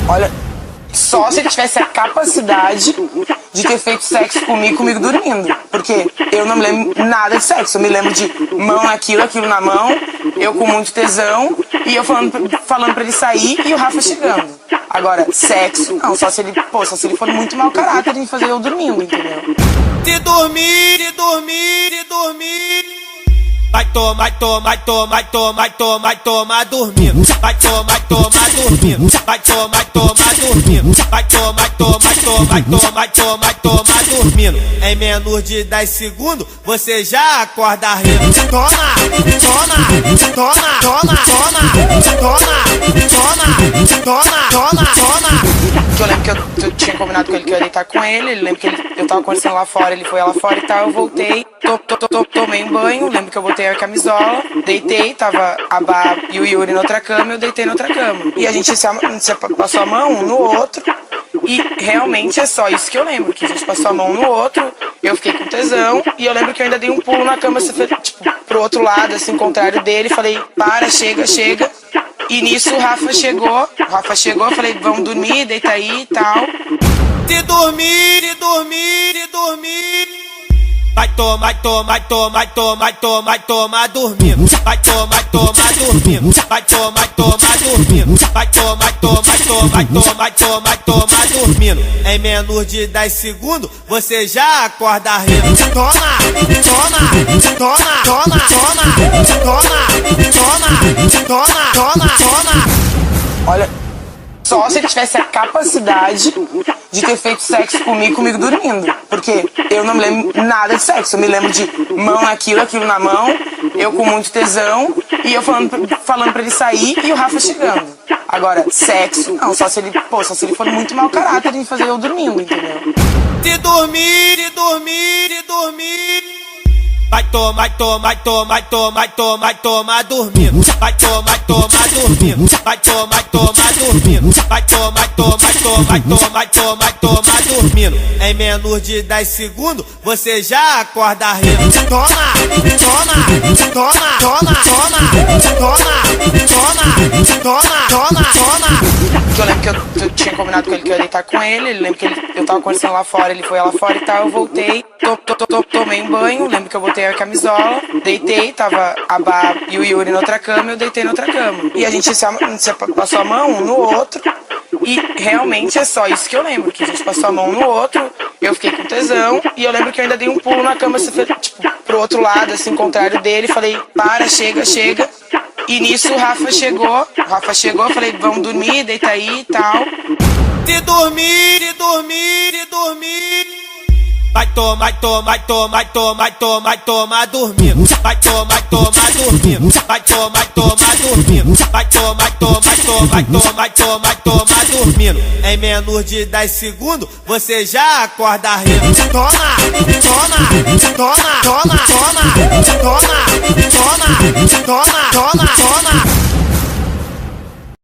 Olha, só se ele tivesse a capacidade de ter feito sexo comigo dormindo. Porque eu não me lembro nada de sexo. Eu me lembro de mão naquilo, aquilo na mão, eu com muito tesão, e eu falando pra ele sair e o Rafa chegando. Agora, sexo, não, só se ele for muito mau caráter em fazer eu dormindo, entendeu? De dormir. Vai tomar dormindo. Vai tomar dormindo. Vai tomar dormindo. Vai tomar dormindo. Em menos de 10 segundos, você já acorda rindo. Toma. Que eu lembro que eu tinha combinado com ele que eu ia deitar com ele. Ele lembra que eu tava conversando lá fora, ele foi lá fora e tal. Eu voltei, tomei um banho. Lembro que eu botei a camisola, deitei, tava a Bá e o Yuri na outra cama, eu deitei na outra cama. E a gente se passou a mão um no outro. E realmente é só isso que eu lembro, que a gente passou a mão um no outro, eu fiquei com tesão, e eu lembro que eu ainda dei um pulo na cama, tipo, pro outro lado, assim, contrário dele, falei, para, chega. E nisso o Rafa chegou, eu falei, vamos dormir, deita aí e tal. De dormir. Vai tomar dormindo. Vai tomar dormindo. Vai tomar dormindo. Em menos de 10 segundos, você já acorda rindo. Toma. Olha, só se ele tivesse a capacidade de ter feito sexo comigo dormindo. Porque eu não me lembro nada de sexo. Eu me lembro de mão naquilo, aquilo na mão, eu com muito tesão, e eu falando pra ele sair e o Rafa chegando. Agora, sexo, não, só se ele for muito mau caráter em fazer eu dormindo, entendeu? De dormir. Vai tomar dormindo. Vai tomar dormindo. Vai tomar dormindo. Em menos de 10 segundos, você já acorda rindo. Toma. Que eu lembro que eu tinha combinado com ele que eu ia deitar com ele. Ele lembra que eu tava conversando lá fora, ele foi lá fora e tal. Eu voltei, tomei um banho. Lembro que eu botei a camisola, deitei, tava a Bá e o Yuri na outra cama, eu deitei na outra cama. E a gente se passou a mão um no outro. E realmente é só isso que eu lembro, que a gente passou a mão um no outro, eu fiquei com tesão, e eu lembro que eu ainda dei um pulo na cama, tipo, pro outro lado, assim, contrário dele, falei, para, chega. E nisso o Rafa chegou, eu falei, vamos dormir, deita aí e tal. De dormir. Vai tomar dormindo. Vai tomar dormindo. Vai tomar dormindo. Em menos de 10 segundos, você já acorda rindo. Toma.